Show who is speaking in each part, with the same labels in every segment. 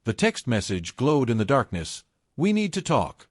Speaker 1: The text message glowed in the darkness. "We need to talk."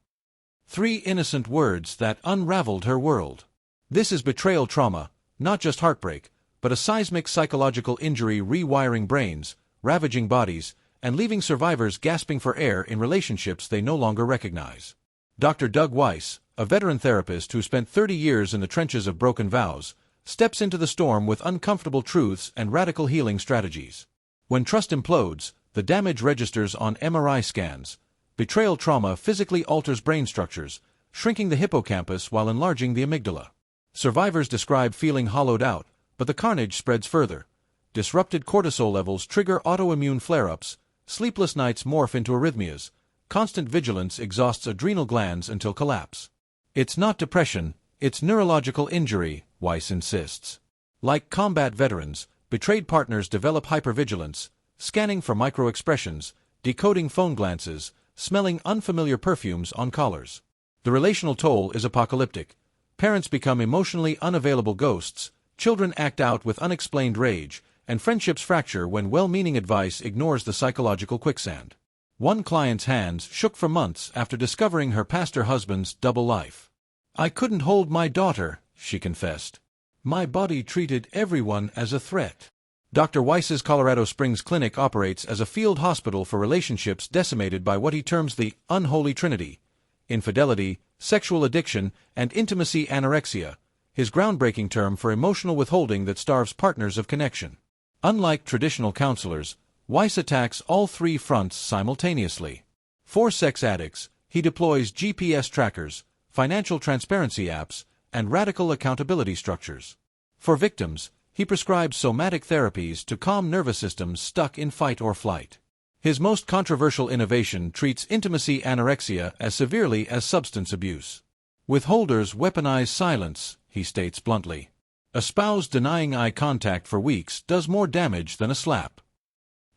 Speaker 1: 3 innocent words that unraveled her world. This is betrayal trauma, not just heartbreak, but a seismic psychological injury rewiring brains, ravaging bodies, and leaving survivors gasping for air in relationships they no longer recognize. Dr. Doug Weiss, a veteran therapist who spent 30 years in the trenches of broken vows, steps into the storm with uncomfortable truths and radical healing strategies. When trust implodes, the damage registers on MRI scans. Betrayal trauma physically alters brain structures, shrinking the hippocampus while enlarging the amygdala. Survivors describe feeling hollowed out, but the carnage spreads further. Disrupted cortisol levels trigger autoimmune flare-ups, sleepless nights morph into arrhythmias, constant vigilance exhausts adrenal glands until collapse. It's not depression, it's neurological injury, Weiss insists. Like combat veterans, betrayed partners develop hypervigilance, scanning for micro-expressions, decoding phone glances, smelling unfamiliar perfumes on collars. The relational toll is apocalyptic. Parents become emotionally unavailable ghosts, children act out with unexplained rage, and friendships fracture when well-meaning advice ignores the psychological quicksand. One client's hands shook for months after discovering her pastor husband's double life. "I couldn't hold my daughter," she confessed. "My body treated everyone as a threat." Dr. Weiss's Colorado Springs clinic operates as a field hospital for relationships decimated by what he terms the unholy trinity: infidelity, sexual addiction, and intimacy anorexia, his groundbreaking term for emotional withholding that starves partners of connection. Unlike traditional counselors, Weiss attacks all 3 fronts simultaneously. For sex addicts, he deploys GPS trackers, financial transparency apps, and radical accountability structures. For victims, he prescribes somatic therapies to calm nervous systems stuck in fight or flight. His most controversial innovation treats intimacy anorexia as severely as substance abuse. Withholders weaponize silence, he states bluntly. A spouse denying eye contact for weeks does more damage than a slap.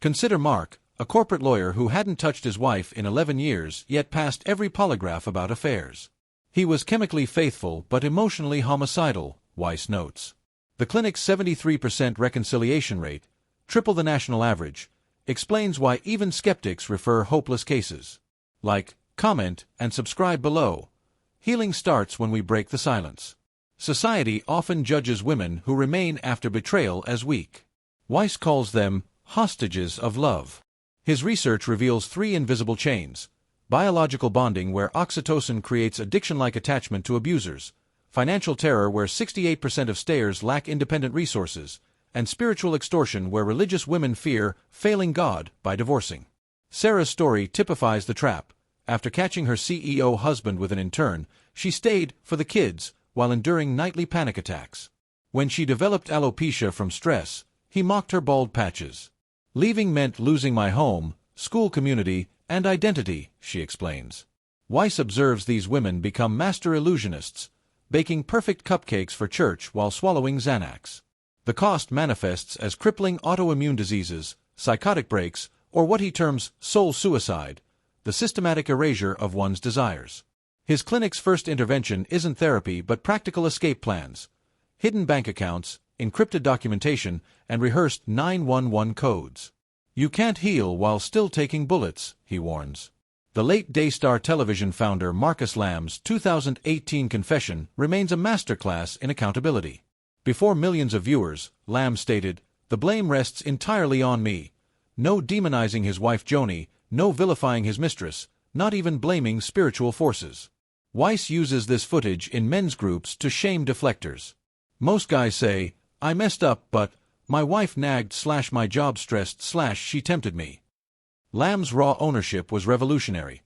Speaker 1: Consider Mark, a corporate lawyer who hadn't touched his wife in 11 years yet passed every polygraph about affairs. He was chemically faithful but emotionally homicidal, Weiss notes. The clinic's 73% reconciliation rate, triple the national average, explains why even skeptics refer hopeless cases. Like, comment, and subscribe below. Healing starts when we break the silence. Society often judges women who remain after betrayal as weak. Weiss calls them hostages of love. His research reveals 3 invisible chains: biological bonding, where oxytocin creates addiction-like attachment to abusers; financial terror, where 68% of stayers lack independent resources; and spiritual extortion, where religious women fear failing God by divorcing. Sarah's story typifies the trap. After catching her CEO husband with an intern, she stayed for the kids while enduring nightly panic attacks. When she developed alopecia from stress, he mocked her bald patches. "Leaving meant losing my home, school community, and identity," she explains. Weiss observes these women become master illusionists, baking perfect cupcakes for church while swallowing Xanax. The cost manifests as crippling autoimmune diseases, psychotic breaks, or what he terms soul suicide, the systematic erasure of one's desires. His clinic's first intervention isn't therapy but practical escape plans: hidden bank accounts, encrypted documentation, and rehearsed 911 codes. "You can't heal while still taking bullets," he warns. The late Daystar Television founder Marcus Lamb's 2018 confession remains a masterclass in accountability. Before millions of viewers, Lamb stated, "The blame rests entirely on me. No demonizing his wife Joni, no vilifying his mistress, not even blaming spiritual forces." Weiss uses this footage in men's groups to shame deflectors. Most guys say, "I messed up, but my wife nagged / my job stressed / she tempted me." Lamb's raw ownership was revolutionary.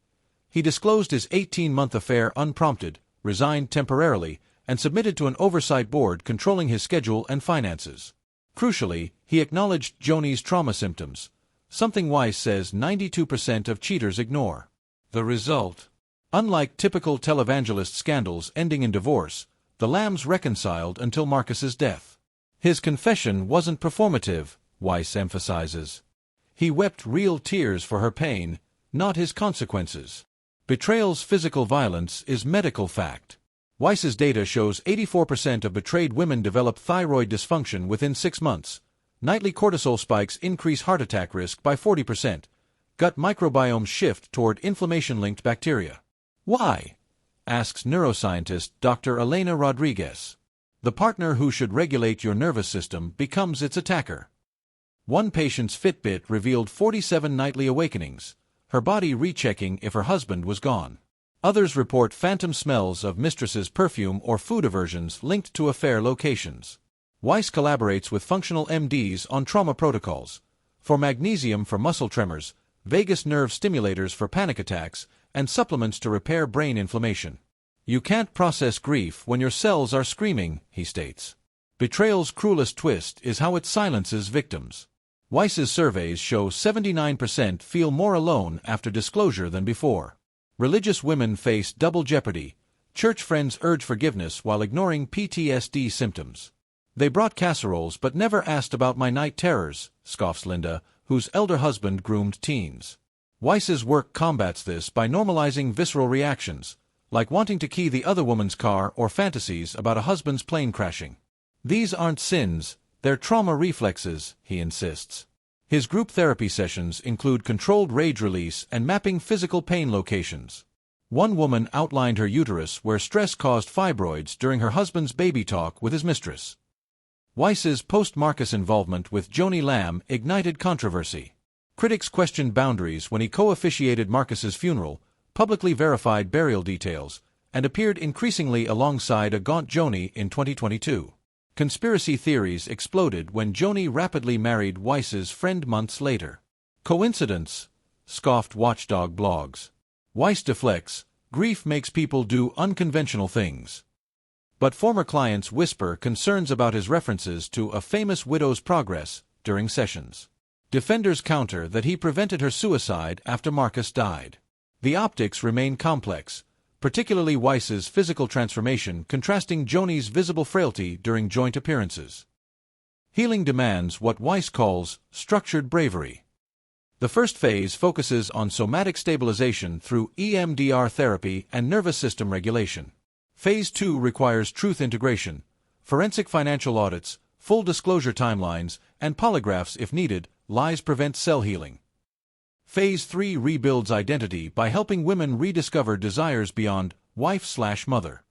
Speaker 1: He disclosed his 18-month affair unprompted, resigned temporarily, and submitted to an oversight board controlling his schedule and finances. Crucially, he acknowledged Joni's trauma symptoms, something Weiss says 92% of cheaters ignore. The result? Unlike typical televangelist scandals ending in divorce, the Lambs reconciled until Marcus's death. His confession wasn't performative, Weiss emphasizes. He wept real tears for her pain, not his consequences. Betrayal's physical violence is medical fact. Weiss's data shows 84% of betrayed women develop thyroid dysfunction within 6 months. Nightly cortisol spikes increase heart attack risk by 40%. Gut microbiomes shift toward inflammation-linked bacteria. Why? Asks neuroscientist Dr. Elena Rodriguez. The partner who should regulate your nervous system becomes its attacker. One patient's Fitbit revealed 47 nightly awakenings, her body rechecking if her husband was gone. Others report phantom smells of mistress's perfume or food aversions linked to affair locations. Weiss collaborates with functional MDs on trauma protocols, for magnesium for muscle tremors, vagus nerve stimulators for panic attacks, and supplements to repair brain inflammation. You can't process grief when your cells are screaming, he states. Betrayal's cruelest twist is how it silences victims. Weiss's surveys show 79% feel more alone after disclosure than before. Religious women face double jeopardy. Church friends urge forgiveness while ignoring PTSD symptoms. They brought casseroles but never asked about my night terrors, scoffs Linda, whose elder husband groomed teens. Weiss's work combats this by normalizing visceral reactions, like wanting to key the other woman's car or fantasies about a husband's plane crashing. These aren't sins, they're trauma reflexes, he insists. His group therapy sessions include controlled rage release and mapping physical pain locations. One woman outlined her uterus where stress caused fibroids during her husband's baby talk with his mistress. Weiss's post-Marcus involvement with Joni Lamb ignited controversy. Critics questioned boundaries when he co-officiated Marcus's funeral, publicly verified burial details, and appeared increasingly alongside a gaunt Joni in 2022. Conspiracy theories exploded when Joni rapidly married Weiss's friend months later. Coincidence? Scoffed watchdog blogs. Weiss deflects, grief makes people do unconventional things. But former clients whisper concerns about his references to a famous widow's progress during sessions. Defenders counter that he prevented her suicide after Marcus died. The optics remain complex, particularly Weiss's physical transformation contrasting Joni's visible frailty during joint appearances. Healing demands what Weiss calls structured bravery. The first phase focuses on somatic stabilization through EMDR therapy and nervous system regulation. Phase 2 requires truth integration, forensic financial audits, full disclosure timelines, and polygraphs if needed. Lies prevent cell healing. Phase 3 rebuilds identity by helping women rediscover desires beyond wife/mother.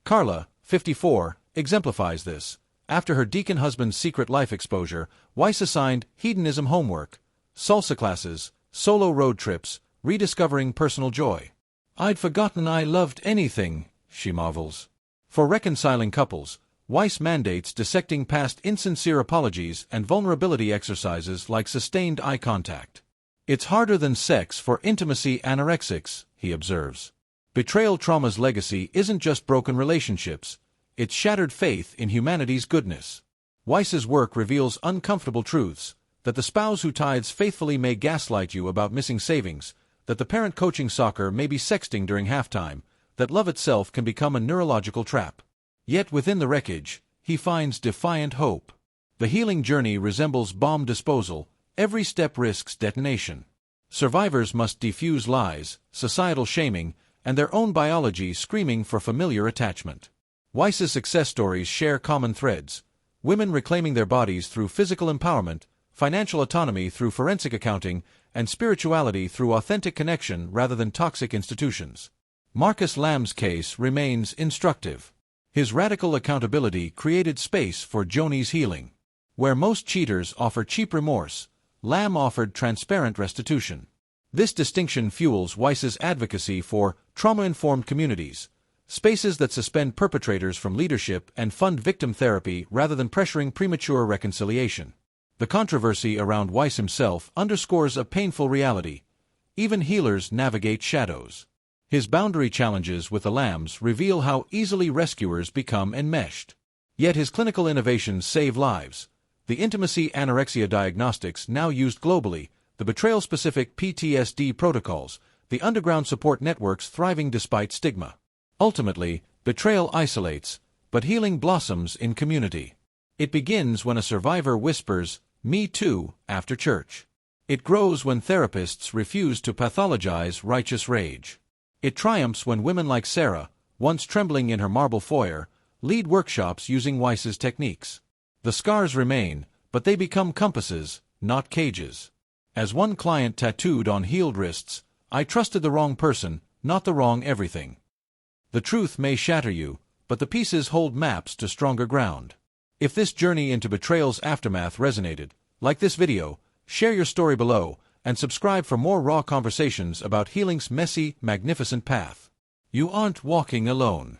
Speaker 1: Carla, 54, exemplifies this. After her deacon husband's secret life exposure, Weiss assigned hedonism homework, salsa classes, solo road trips, rediscovering personal joy. I'd forgotten I loved anything, she marvels. For reconciling couples, Weiss mandates dissecting past insincere apologies and vulnerability exercises like sustained eye contact. It's harder than sex for intimacy anorexics, he observes. Betrayal trauma's legacy isn't just broken relationships, it's shattered faith in humanity's goodness. Weiss's work reveals uncomfortable truths, that the spouse who tithes faithfully may gaslight you about missing savings, that the parent coaching soccer may be sexting during halftime, that love itself can become a neurological trap. Yet within the wreckage, he finds defiant hope. The healing journey resembles bomb disposal. Every step risks detonation. Survivors must defuse lies, societal shaming, and their own biology screaming for familiar attachment. Weiss's success stories share common threads: women reclaiming their bodies through physical empowerment, financial autonomy through forensic accounting, and spirituality through authentic connection rather than toxic institutions. Marcus Lamb's case remains instructive. His radical accountability created space for Joni's healing. Where most cheaters offer cheap remorse, Lamb offered transparent restitution. This distinction fuels Weiss's advocacy for trauma-informed communities, spaces that suspend perpetrators from leadership and fund victim therapy rather than pressuring premature reconciliation. The controversy around Weiss himself underscores a painful reality. Even healers navigate shadows. His boundary challenges with the Lambs reveal how easily rescuers become enmeshed. Yet his clinical innovations save lives. The intimacy anorexia diagnostics now used globally, the betrayal-specific PTSD protocols, the underground support networks thriving despite stigma. Ultimately, betrayal isolates, but healing blossoms in community. It begins when a survivor whispers, "Me too," after church. It grows when therapists refuse to pathologize righteous rage. It triumphs when women like Sarah, once trembling in her marble foyer, lead workshops using Weiss's techniques. The scars remain, but they become compasses, not cages. As one client tattooed on healed wrists, I trusted the wrong person, not the wrong everything. The truth may shatter you, but the pieces hold maps to stronger ground. If this journey into betrayal's aftermath resonated, like this video, share your story below, and subscribe for more raw conversations about healing's messy, magnificent path. You aren't walking alone.